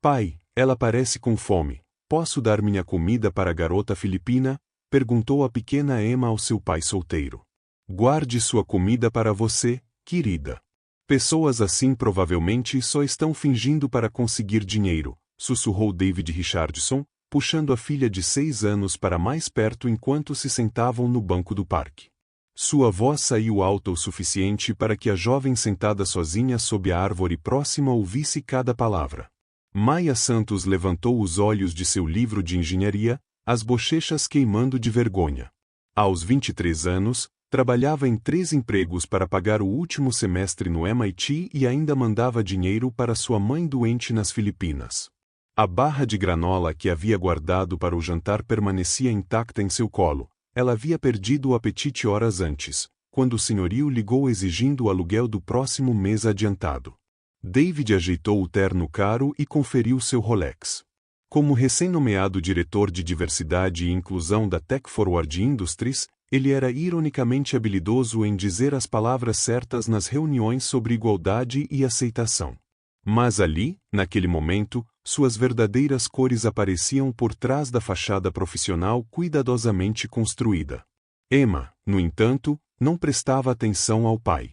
Pai, ela parece com fome. Posso dar minha comida para a garota filipina? Perguntou a pequena Emma ao seu pai solteiro. Guarde sua comida para você, querida. Pessoas assim provavelmente só estão fingindo para conseguir dinheiro, sussurrou David Richardson, puxando a filha de 6 anos para mais perto enquanto se sentavam no banco do parque. Sua voz saiu alta o suficiente para que a jovem sentada sozinha sob a árvore próxima ouvisse cada palavra. Maya Santos levantou os olhos de seu livro de engenharia, as bochechas queimando de vergonha. Aos 23 anos, trabalhava em 3 empregos para pagar o último semestre no MIT e ainda mandava dinheiro para sua mãe doente nas Filipinas. A barra de granola que havia guardado para o jantar permanecia intacta em seu colo. Ela havia perdido o apetite horas antes, quando o senhorio ligou exigindo o aluguel do próximo mês adiantado. David ajeitou o terno caro e conferiu seu Rolex. Como recém-nomeado diretor de diversidade e inclusão da Tech Forward Industries, ele era ironicamente habilidoso em dizer as palavras certas nas reuniões sobre igualdade e aceitação. Mas ali, naquele momento, suas verdadeiras cores apareciam por trás da fachada profissional cuidadosamente construída. Emma, no entanto, não prestava atenção ao pai.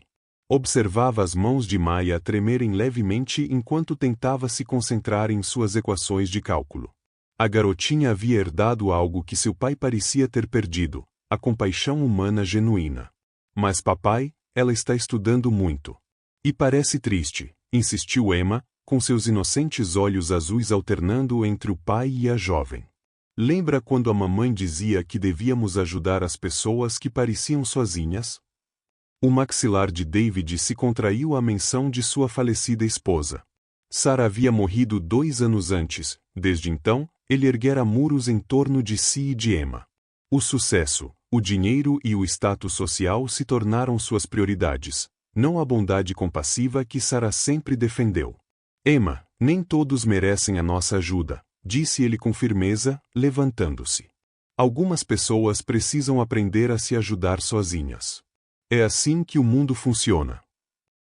Observava as mãos de Maya tremerem levemente enquanto tentava se concentrar em suas equações de cálculo. A garotinha havia herdado algo que seu pai parecia ter perdido, a compaixão humana genuína. Mas papai, ela está estudando muito. E parece triste, insistiu Emma, com seus inocentes olhos azuis alternando entre o pai e a jovem. Lembra quando a mamãe dizia que devíamos ajudar as pessoas que pareciam sozinhas? O maxilar de David se contraiu à menção de sua falecida esposa. Sarah havia morrido 2 anos antes. Desde então, ele erguera muros em torno de si e de Emma. O sucesso, o dinheiro e o status social se tornaram suas prioridades, não a bondade compassiva que Sarah sempre defendeu. Emma, nem todos merecem a nossa ajuda, disse ele com firmeza, levantando-se. Algumas pessoas precisam aprender a se ajudar sozinhas. É assim que o mundo funciona.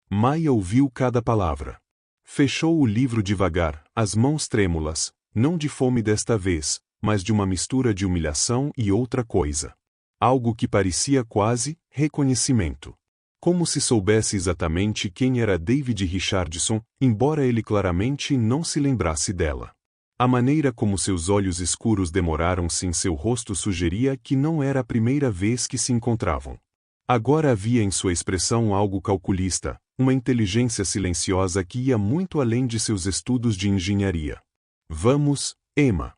Maya ouviu cada palavra. Fechou o livro devagar, as mãos trêmulas, não de fome desta vez, mas de uma mistura de humilhação e outra coisa. Algo que parecia quase reconhecimento. Como se soubesse exatamente quem era David Richardson, embora ele claramente não se lembrasse dela. A maneira como seus olhos escuros demoraram-se em seu rosto sugeria que não era a primeira vez que se encontravam. Agora havia em sua expressão algo calculista, uma inteligência silenciosa que ia muito além de seus estudos de engenharia. Vamos, Emma.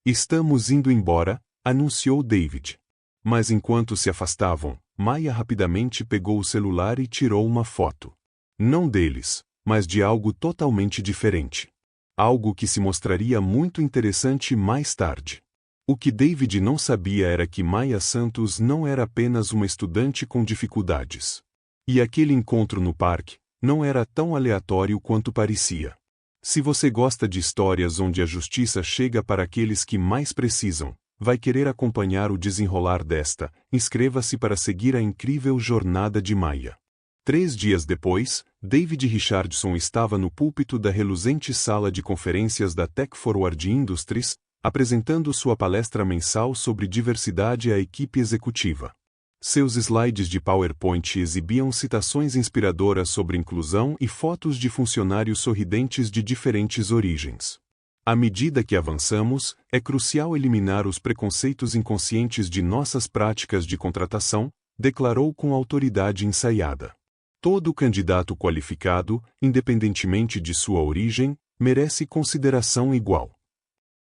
Estamos indo embora, anunciou David. Mas enquanto se afastavam, Maya rapidamente pegou o celular e tirou uma foto. Não deles, mas de algo totalmente diferente. Algo que se mostraria muito interessante mais tarde. O que David não sabia era que Maya Santos não era apenas uma estudante com dificuldades. E aquele encontro no parque não era tão aleatório quanto parecia. Se você gosta de histórias onde a justiça chega para aqueles que mais precisam, vai querer acompanhar o desenrolar desta, inscreva-se para seguir a incrível jornada de Maya. 3 dias depois, David Richardson estava no púlpito da reluzente sala de conferências da Tech Forward Industries, apresentando sua palestra mensal sobre diversidade à equipe executiva. Seus slides de PowerPoint exibiam citações inspiradoras sobre inclusão e fotos de funcionários sorridentes de diferentes origens. À medida que avançamos, é crucial eliminar os preconceitos inconscientes de nossas práticas de contratação, declarou com autoridade ensaiada. Todo candidato qualificado, independentemente de sua origem, merece consideração igual.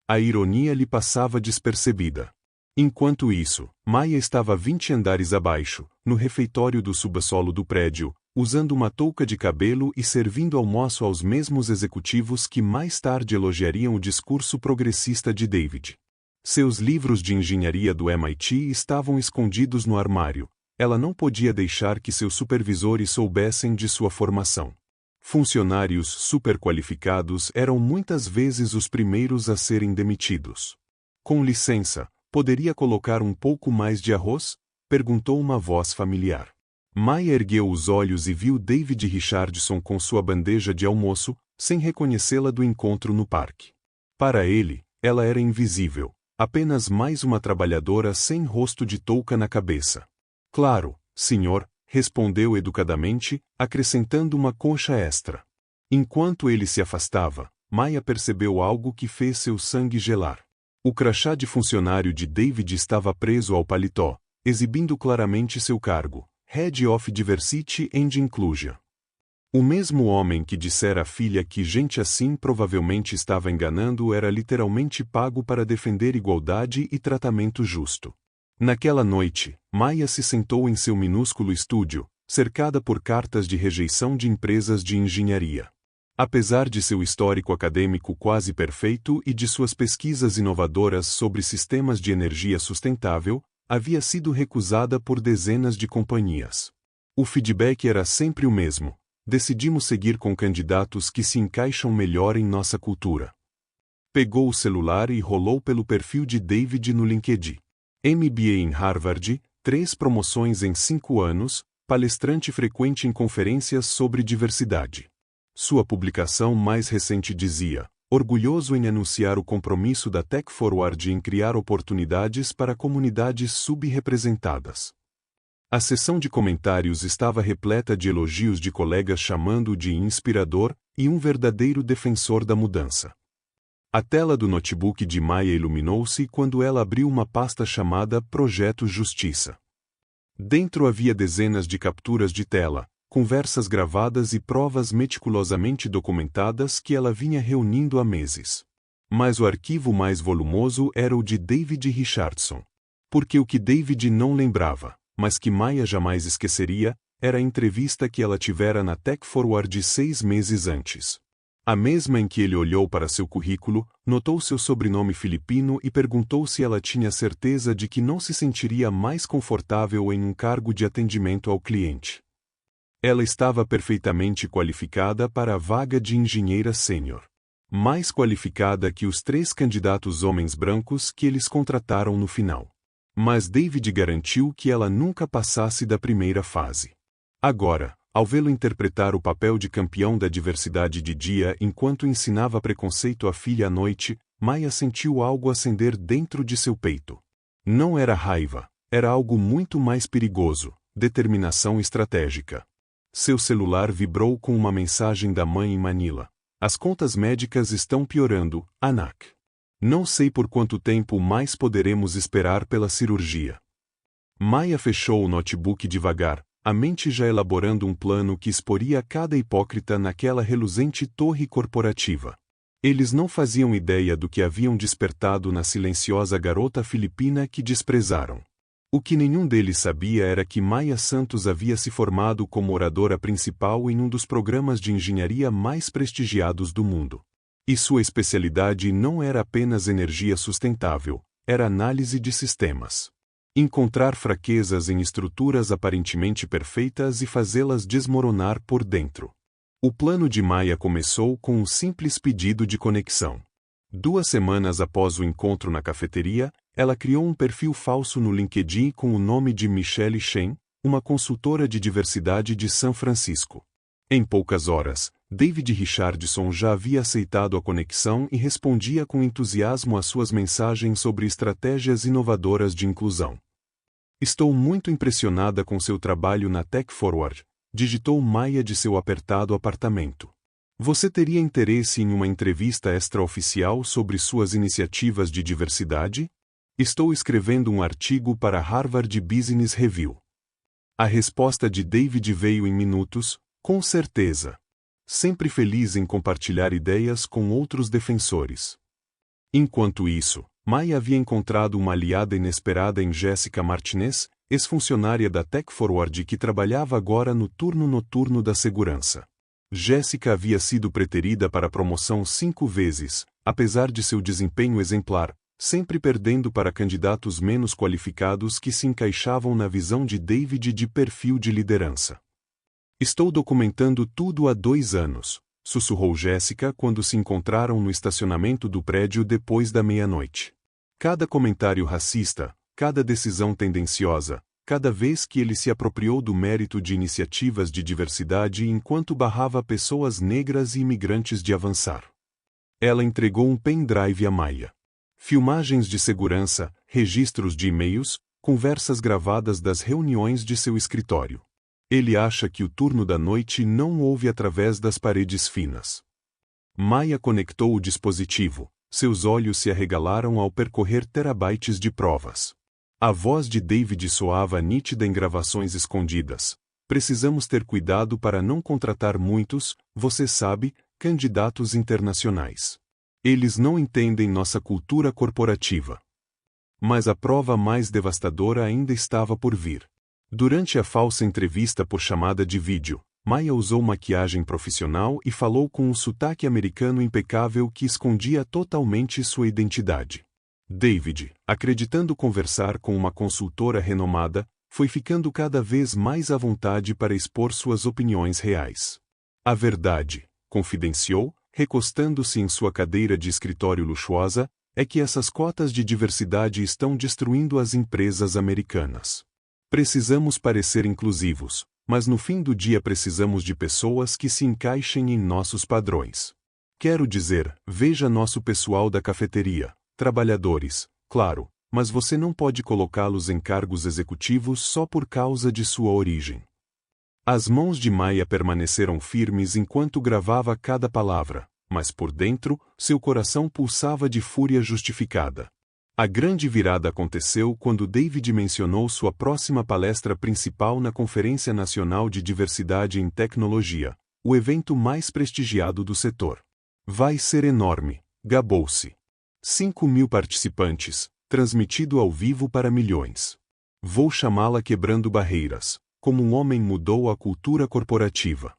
A ironia lhe passava despercebida. Enquanto isso, Maya estava 20 andares abaixo, no refeitório do subsolo do prédio, usando uma touca de cabelo e servindo almoço aos mesmos executivos que mais tarde elogiariam o discurso progressista de David. Seus livros de engenharia do MIT estavam escondidos no armário. Ela não podia deixar que seus supervisores soubessem de sua formação. Funcionários superqualificados eram muitas vezes os primeiros a serem demitidos. Com licença, poderia colocar um pouco mais de arroz? Perguntou uma voz familiar. Maya ergueu os olhos e viu David Richardson com sua bandeja de almoço, sem reconhecê-la do encontro no parque. Para ele, ela era invisível, apenas mais uma trabalhadora sem rosto de touca na cabeça. Claro, senhor, respondeu educadamente, acrescentando uma concha extra. Enquanto ele se afastava, Maya percebeu algo que fez seu sangue gelar. O crachá de funcionário de David estava preso ao paletó, exibindo claramente seu cargo, Head of Diversity and Inclusion. O mesmo homem que dissera à filha que gente assim provavelmente estava enganando era literalmente pago para defender igualdade e tratamento justo. Naquela noite, Maya se sentou em seu minúsculo estúdio, cercada por cartas de rejeição de empresas de engenharia. Apesar de seu histórico acadêmico quase perfeito e de suas pesquisas inovadoras sobre sistemas de energia sustentável, havia sido recusada por dezenas de companhias. O feedback era sempre o mesmo: decidimos seguir com candidatos que se encaixam melhor em nossa cultura. Pegou o celular e rolou pelo perfil de David no LinkedIn. MBA em Harvard, 3 promoções em 5 anos, palestrante frequente em conferências sobre diversidade. Sua publicação mais recente dizia: orgulhoso em anunciar o compromisso da Tech Forward em criar oportunidades para comunidades subrepresentadas. A seção de comentários estava repleta de elogios de colegas chamando-o de inspirador e um verdadeiro defensor da mudança. A tela do notebook de Maya iluminou-se quando ela abriu uma pasta chamada Projeto Justiça. Dentro havia dezenas de capturas de tela, conversas gravadas e provas meticulosamente documentadas que ela vinha reunindo há meses. Mas o arquivo mais volumoso era o de David Richardson. Porque o que David não lembrava, mas que Maya jamais esqueceria, era a entrevista que ela tivera na Tech Forward 6 meses antes. A mesma em que ele olhou para seu currículo, notou seu sobrenome filipino e perguntou se ela tinha certeza de que não se sentiria mais confortável em um cargo de atendimento ao cliente. Ela estava perfeitamente qualificada para a vaga de engenheira sênior. Mais qualificada que os 3 candidatos homens brancos que eles contrataram no final. Mas David garantiu que ela nunca passasse da primeira fase. Agora, ao vê-lo interpretar o papel de campeão da diversidade de dia enquanto ensinava preconceito à filha à noite, Maya sentiu algo acender dentro de seu peito. Não era raiva, era algo muito mais perigoso: determinação estratégica. Seu celular vibrou com uma mensagem da mãe em Manila. As contas médicas estão piorando, Anak. Não sei por quanto tempo mais poderemos esperar pela cirurgia. Maya fechou o notebook devagar, a mente já elaborando um plano que exporia cada hipócrita naquela reluzente torre corporativa. Eles não faziam ideia do que haviam despertado na silenciosa garota filipina que desprezaram. O que nenhum deles sabia era que Maya Santos havia se formado como oradora principal em um dos programas de engenharia mais prestigiados do mundo. E sua especialidade não era apenas energia sustentável, era análise de sistemas. Encontrar fraquezas em estruturas aparentemente perfeitas e fazê-las desmoronar por dentro. O plano de Maya começou com um simples pedido de conexão. 2 semanas após o encontro na cafeteria, ela criou um perfil falso no LinkedIn com o nome de Michelle Shen, uma consultora de diversidade de São Francisco. Em poucas horas, David Richardson já havia aceitado a conexão e respondia com entusiasmo às suas mensagens sobre estratégias inovadoras de inclusão. Estou muito impressionada com seu trabalho na Tech Forward, digitou Maya de seu apertado apartamento. Você teria interesse em uma entrevista extraoficial sobre suas iniciativas de diversidade? Estou escrevendo um artigo para Harvard Business Review. A resposta de David veio em minutos: com certeza. Sempre feliz em compartilhar ideias com outros defensores. Enquanto isso, Maya havia encontrado uma aliada inesperada em Jéssica Martinez, ex-funcionária da Tech Forward que trabalhava agora no turno noturno da segurança. Jéssica havia sido preterida para a promoção 5 vezes, apesar de seu desempenho exemplar, sempre perdendo para candidatos menos qualificados que se encaixavam na visão de David de perfil de liderança. Estou documentando tudo há 2 anos, sussurrou Jéssica quando se encontraram no estacionamento do prédio depois da meia-noite. Cada comentário racista, cada decisão tendenciosa, cada vez que ele se apropriou do mérito de iniciativas de diversidade enquanto barrava pessoas negras e imigrantes de avançar. Ela entregou um pendrive a Maya. Filmagens de segurança, registros de e-mails, conversas gravadas das reuniões de seu escritório. Ele acha que o turno da noite não ouve através das paredes finas. Maya conectou o dispositivo. Seus olhos se arregalaram ao percorrer terabytes de provas. A voz de David soava nítida em gravações escondidas. Precisamos ter cuidado para não contratar muitos, você sabe, candidatos internacionais. Eles não entendem nossa cultura corporativa. Mas a prova mais devastadora ainda estava por vir. Durante a falsa entrevista por chamada de vídeo, Maya usou maquiagem profissional e falou com um sotaque americano impecável que escondia totalmente sua identidade. David, acreditando conversar com uma consultora renomada, foi ficando cada vez mais à vontade para expor suas opiniões reais. A verdade, confidenciou, recostando-se em sua cadeira de escritório luxuosa, é que essas cotas de diversidade estão destruindo as empresas americanas. Precisamos parecer inclusivos, mas no fim do dia precisamos de pessoas que se encaixem em nossos padrões. Quero dizer, veja nosso pessoal da cafeteria, trabalhadores, claro, mas você não pode colocá-los em cargos executivos só por causa de sua origem. As mãos de Maya permaneceram firmes enquanto gravava cada palavra, mas por dentro, seu coração pulsava de fúria justificada. A grande virada aconteceu quando David mencionou sua próxima palestra principal na Conferência Nacional de Diversidade em Tecnologia, o evento mais prestigiado do setor. Vai ser enorme, gabou-se. 5.000 participantes, transmitido ao vivo para milhões. Vou chamá-la Quebrando Barreiras, como um homem mudou a cultura corporativa.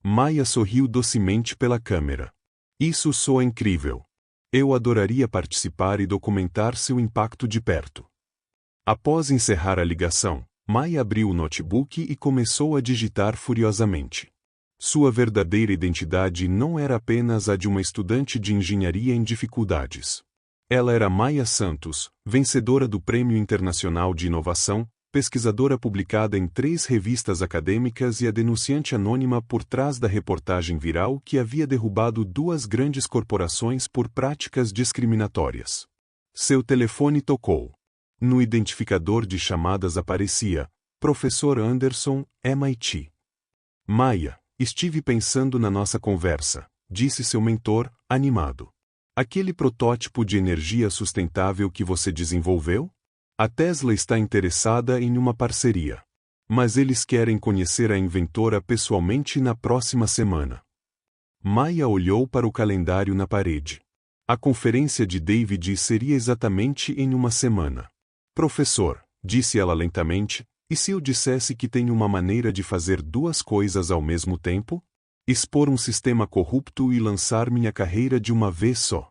Maya sorriu docemente pela câmera. Isso soa incrível. Eu adoraria participar e documentar seu impacto de perto. Após encerrar a ligação, Maya abriu o notebook e começou a digitar furiosamente. Sua verdadeira identidade não era apenas a de uma estudante de engenharia em dificuldades. Ela era Maya Santos, vencedora do Prêmio Internacional de Inovação, pesquisadora publicada em 3 revistas acadêmicas e a denunciante anônima por trás da reportagem viral que havia derrubado 2 grandes corporações por práticas discriminatórias. Seu telefone tocou. No identificador de chamadas aparecia, Professor Anderson, MIT. Maya, estive pensando na nossa conversa, disse seu mentor, animado. Aquele protótipo de energia sustentável que você desenvolveu? A Tesla está interessada em uma parceria. Mas eles querem conhecer a inventora pessoalmente na próxima semana. Maya olhou para o calendário na parede. A conferência de David seria exatamente em uma semana. Professor, disse ela lentamente, e se eu dissesse que tenho uma maneira de fazer 2 coisas ao mesmo tempo? Expor um sistema corrupto e lançar minha carreira de uma vez só.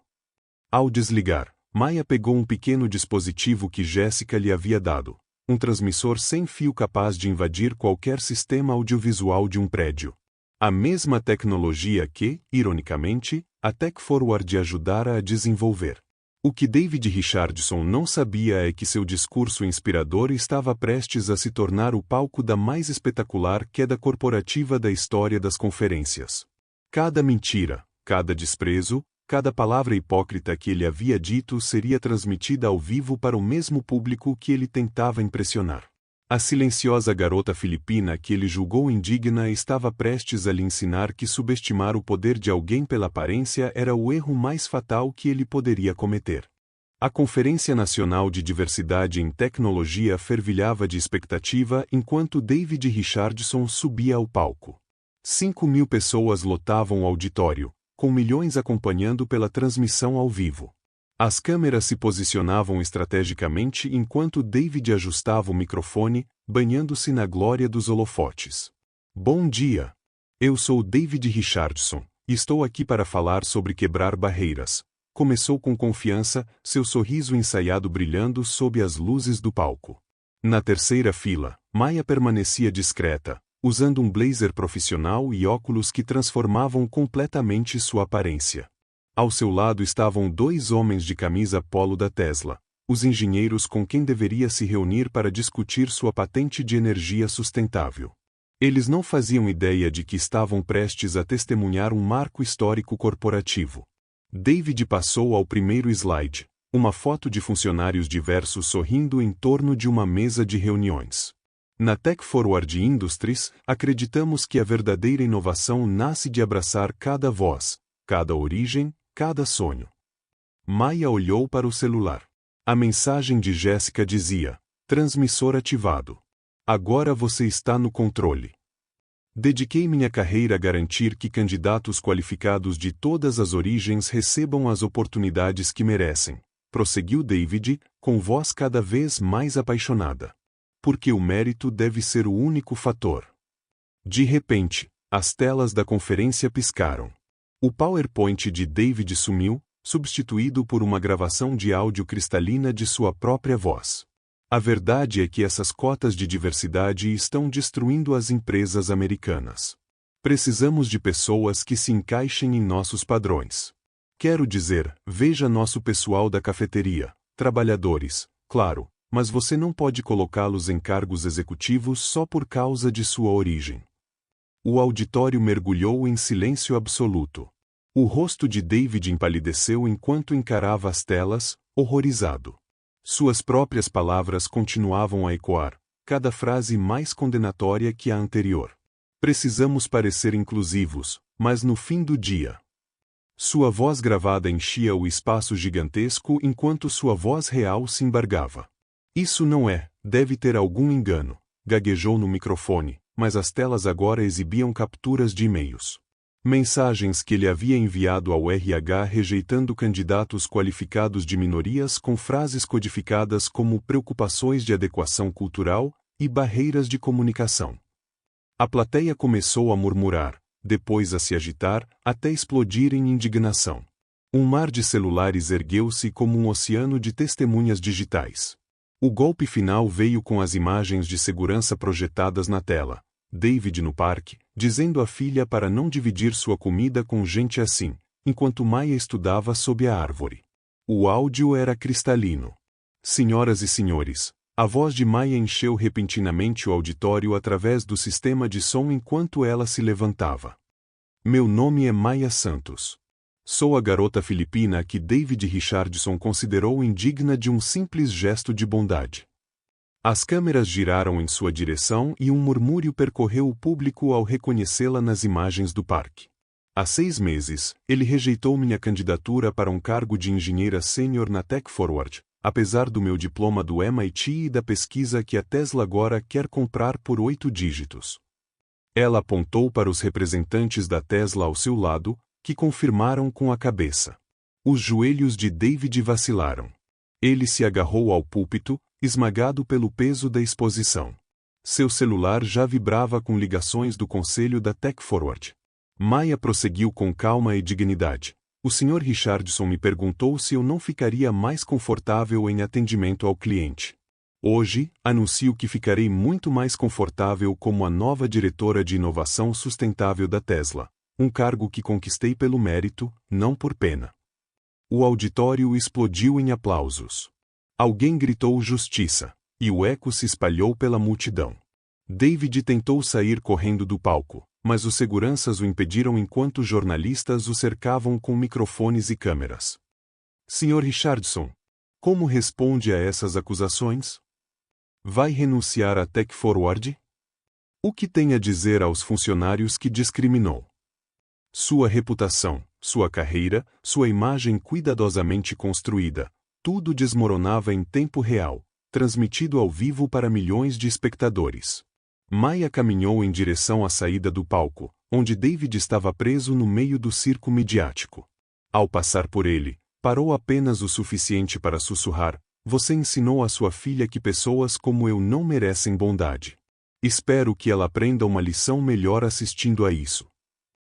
Ao desligar, Maya pegou um pequeno dispositivo que Jessica lhe havia dado, um transmissor sem fio capaz de invadir qualquer sistema audiovisual de um prédio. A mesma tecnologia que, ironicamente, a Tech Forward ajudara a desenvolver. O que David Richardson não sabia é que seu discurso inspirador estava prestes a se tornar o palco da mais espetacular queda corporativa da história das conferências. Cada mentira, cada desprezo, cada palavra hipócrita que ele havia dito seria transmitida ao vivo para o mesmo público que ele tentava impressionar. A silenciosa garota filipina que ele julgou indigna estava prestes a lhe ensinar que subestimar o poder de alguém pela aparência era o erro mais fatal que ele poderia cometer. A Conferência Nacional de Diversidade em Tecnologia fervilhava de expectativa enquanto David Richardson subia ao palco. 5.000 pessoas lotavam o auditório, com milhões acompanhando pela transmissão ao vivo. As câmeras se posicionavam estrategicamente enquanto David ajustava o microfone, banhando-se na glória dos holofotes. Bom dia! Eu sou David Richardson, e estou aqui para falar sobre quebrar barreiras. Começou com confiança, seu sorriso ensaiado brilhando sob as luzes do palco. Na terceira fila, Maya permanecia discreta, usando um blazer profissional e óculos que transformavam completamente sua aparência. Ao seu lado estavam 2 homens de camisa polo da Tesla, os engenheiros com quem deveria se reunir para discutir sua patente de energia sustentável. Eles não faziam ideia de que estavam prestes a testemunhar um marco histórico corporativo. David passou ao primeiro slide, uma foto de funcionários diversos sorrindo em torno de uma mesa de reuniões. Na Tech Forward Industries, acreditamos que a verdadeira inovação nasce de abraçar cada voz, cada origem, cada sonho. Maya olhou para o celular. A mensagem de Jéssica dizia: transmissor ativado. Agora você está no controle. Dediquei minha carreira a garantir que candidatos qualificados de todas as origens recebam as oportunidades que merecem, prosseguiu David, com voz cada vez mais apaixonada. Porque o mérito deve ser o único fator. De repente, as telas da conferência piscaram. O PowerPoint de David sumiu, substituído por uma gravação de áudio cristalina de sua própria voz. A verdade é que essas cotas de diversidade estão destruindo as empresas americanas. Precisamos de pessoas que se encaixem em nossos padrões. Quero dizer, veja nosso pessoal da cafeteria, trabalhadores, claro, mas você não pode colocá-los em cargos executivos só por causa de sua origem. O auditório mergulhou em silêncio absoluto. O rosto de David empalideceu enquanto encarava as telas, horrorizado. Suas próprias palavras continuavam a ecoar, cada frase mais condenatória que a anterior. Precisamos parecer inclusivos, mas no fim do dia. Sua voz gravada enchia o espaço gigantesco enquanto sua voz real se embargava. Isso não é, deve ter algum engano, gaguejou no microfone, mas as telas agora exibiam capturas de e-mails. Mensagens que ele havia enviado ao RH rejeitando candidatos qualificados de minorias com frases codificadas como preocupações de adequação cultural e barreiras de comunicação. A plateia começou a murmurar, depois a se agitar, até explodir em indignação. Um mar de celulares ergueu-se como um oceano de testemunhas digitais. O golpe final veio com as imagens de segurança projetadas na tela. David no parque, dizendo à filha para não dividir sua comida com gente assim, enquanto Maya estudava sob a árvore. O áudio era cristalino. Senhoras e senhores, a voz de Maya encheu repentinamente o auditório através do sistema de som enquanto ela se levantava. Meu nome é Maya Santos. Sou a garota filipina que David Richardson considerou indigna de um simples gesto de bondade. As câmeras giraram em sua direção e um murmúrio percorreu o público ao reconhecê-la nas imagens do parque. Há 6 meses, ele rejeitou minha candidatura para um cargo de engenheira sênior na Tech Forward, apesar do meu diploma do MIT e da pesquisa que a Tesla agora quer comprar por 8 dígitos. Ela apontou para os representantes da Tesla ao seu lado, que confirmaram com a cabeça. Os joelhos de David vacilaram. Ele se agarrou ao púlpito, esmagado pelo peso da exposição. Seu celular já vibrava com ligações do conselho da Tech Forward. Maya prosseguiu com calma e dignidade. O Sr. Richardson me perguntou se eu não ficaria mais confortável em atendimento ao cliente. Hoje, anuncio que ficarei muito mais confortável como a nova diretora de inovação sustentável da Tesla. Um cargo que conquistei pelo mérito, não por pena. O auditório explodiu em aplausos. Alguém gritou justiça, e o eco se espalhou pela multidão. David tentou sair correndo do palco, mas os seguranças o impediram enquanto jornalistas o cercavam com microfones e câmeras. Sr. Richardson, como responde a essas acusações? Vai renunciar à Tech Forward? O que tem a dizer aos funcionários que discriminou? Sua reputação, sua carreira, sua imagem cuidadosamente construída, tudo desmoronava em tempo real, transmitido ao vivo para milhões de espectadores. Maya caminhou em direção à saída do palco, onde David estava preso no meio do circo midiático. Ao passar por ele, parou apenas o suficiente para sussurrar: você ensinou a sua filha que pessoas como eu não merecem bondade. Espero que ela aprenda uma lição melhor assistindo a isso.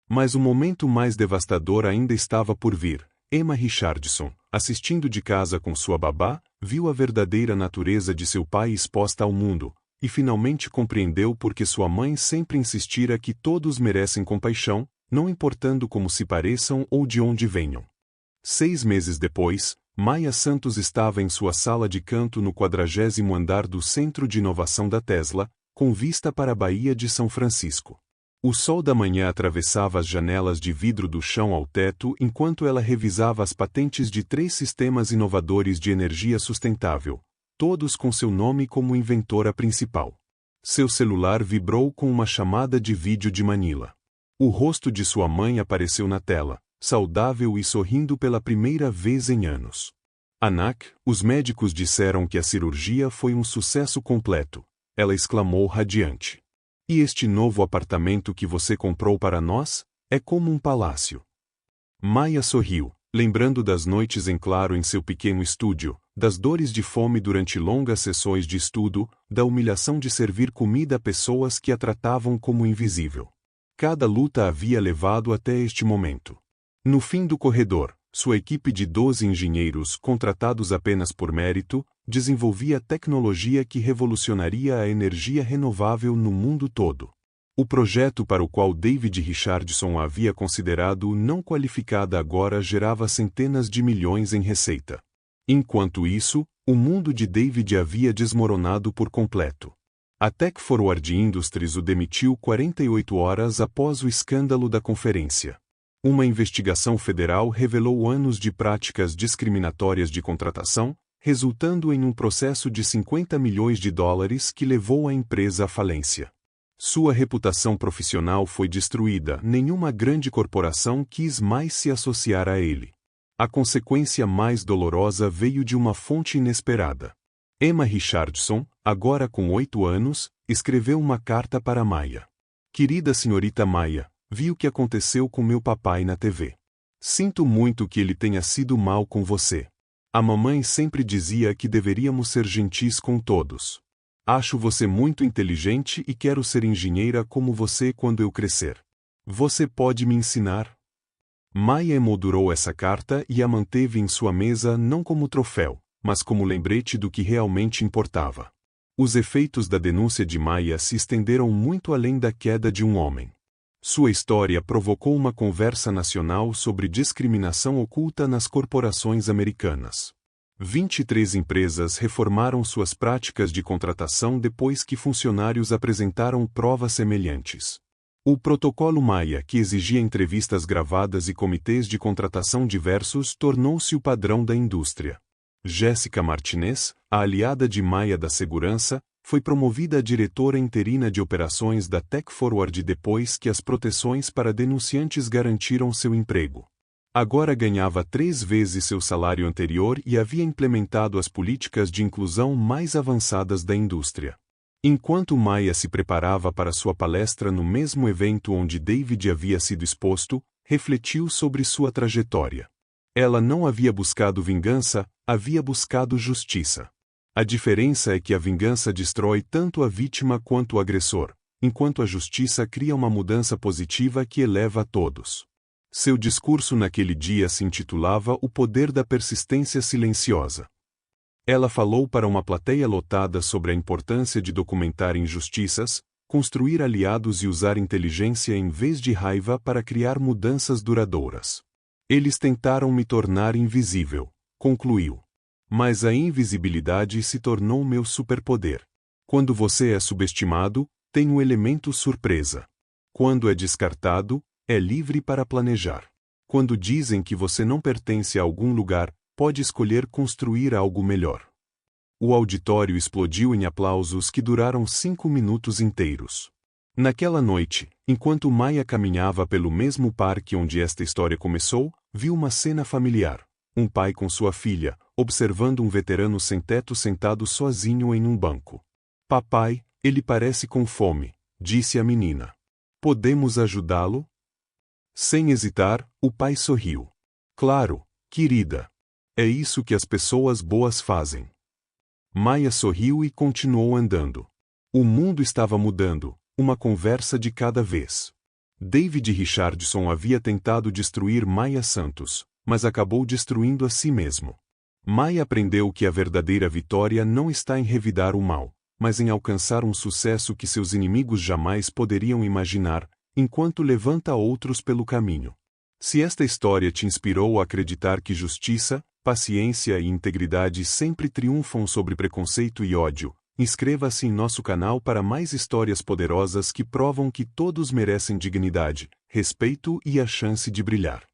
Mas o momento mais devastador ainda estava por vir. Emma Richardson, assistindo de casa com sua babá, viu a verdadeira natureza de seu pai exposta ao mundo, e finalmente compreendeu por que sua mãe sempre insistira que todos merecem compaixão, não importando como se pareçam ou de onde venham. 6 meses depois, Maia Santos estava em sua sala de canto no 40º andar do Centro de Inovação da Tesla, com vista para a Baía de São Francisco. O sol da manhã atravessava as janelas de vidro do chão ao teto enquanto ela revisava as patentes de 3 sistemas inovadores de energia sustentável, todos com seu nome como inventora principal. Seu celular vibrou com uma chamada de vídeo de Manila. O rosto de sua mãe apareceu na tela, saudável e sorrindo pela primeira vez em anos. Anak, os médicos disseram que a cirurgia foi um sucesso completo, ela exclamou radiante. E este novo apartamento que você comprou para nós? É como um palácio. Maia sorriu, lembrando das noites em claro em seu pequeno estúdio, das dores de fome durante longas sessões de estudo, da humilhação de servir comida a pessoas que a tratavam como invisível. Cada luta havia levado até este momento. No fim do corredor, sua equipe de 12 engenheiros, contratados apenas por mérito, desenvolvia tecnologia que revolucionaria a energia renovável no mundo todo. O projeto para o qual David Richardson a havia considerado não qualificada agora gerava centenas de milhões em receita. Enquanto isso, o mundo de David havia desmoronado por completo. A Tech Forward Industries o demitiu 48 horas após o escândalo da conferência. Uma investigação federal revelou anos de práticas discriminatórias de contratação, resultando em um processo de 50 milhões de dólares que levou a empresa à falência. Sua reputação profissional foi destruída, nenhuma grande corporação quis mais se associar a ele. A consequência mais dolorosa veio de uma fonte inesperada. Emma Richardson, agora com 8 anos, escreveu uma carta para Maia. Querida senhorita Maia, vi o que aconteceu com meu papai na TV. Sinto muito que ele tenha sido mal com você. A mamãe sempre dizia que deveríamos ser gentis com todos. Acho você muito inteligente e quero ser engenheira como você quando eu crescer. Você pode me ensinar? Maia emoldurou essa carta e a manteve em sua mesa não como troféu, mas como lembrete do que realmente importava. Os efeitos da denúncia de Maia se estenderam muito além da queda de um homem. Sua história provocou uma conversa nacional sobre discriminação oculta nas corporações americanas. 23 empresas reformaram suas práticas de contratação depois que funcionários apresentaram provas semelhantes. O protocolo Maia, que exigia entrevistas gravadas e comitês de contratação diversos, tornou-se o padrão da indústria. Jéssica Martinez, a aliada de Maia da segurança, foi promovida a diretora interina de operações da Tech Forward depois que as proteções para denunciantes garantiram seu emprego. Agora ganhava 3 vezes seu salário anterior e havia implementado as políticas de inclusão mais avançadas da indústria. Enquanto Maia se preparava para sua palestra no mesmo evento onde David havia sido exposto, refletiu sobre sua trajetória. Ela não havia buscado vingança, havia buscado justiça. A diferença é que a vingança destrói tanto a vítima quanto o agressor, enquanto a justiça cria uma mudança positiva que eleva a todos. Seu discurso naquele dia se intitulava O Poder da Persistência Silenciosa. Ela falou para uma plateia lotada sobre a importância de documentar injustiças, construir aliados e usar inteligência em vez de raiva para criar mudanças duradouras. Eles tentaram me tornar invisível, concluiu. Mas a invisibilidade se tornou meu superpoder. Quando você é subestimado, tem um elemento surpresa. Quando é descartado, é livre para planejar. Quando dizem que você não pertence a algum lugar, pode escolher construir algo melhor. O auditório explodiu em aplausos que duraram 5 minutos inteiros. Naquela noite, enquanto Maia caminhava pelo mesmo parque onde esta história começou, viu uma cena familiar. Um pai com sua filha, observando um veterano sem teto sentado sozinho em um banco. Papai, ele parece com fome, disse a menina. Podemos ajudá-lo? Sem hesitar, o pai sorriu. Claro, querida. É isso que as pessoas boas fazem. Maia sorriu e continuou andando. O mundo estava mudando, uma conversa de cada vez. David Richardson havia tentado destruir Maia Santos, mas acabou destruindo a si mesmo. Maia aprendeu que a verdadeira vitória não está em revidar o mal, mas em alcançar um sucesso que seus inimigos jamais poderiam imaginar, enquanto levanta outros pelo caminho. Se esta história te inspirou a acreditar que justiça, paciência e integridade sempre triunfam sobre preconceito e ódio. Inscreva-se em nosso canal para mais histórias poderosas que provam que todos merecem dignidade, respeito e a chance de brilhar.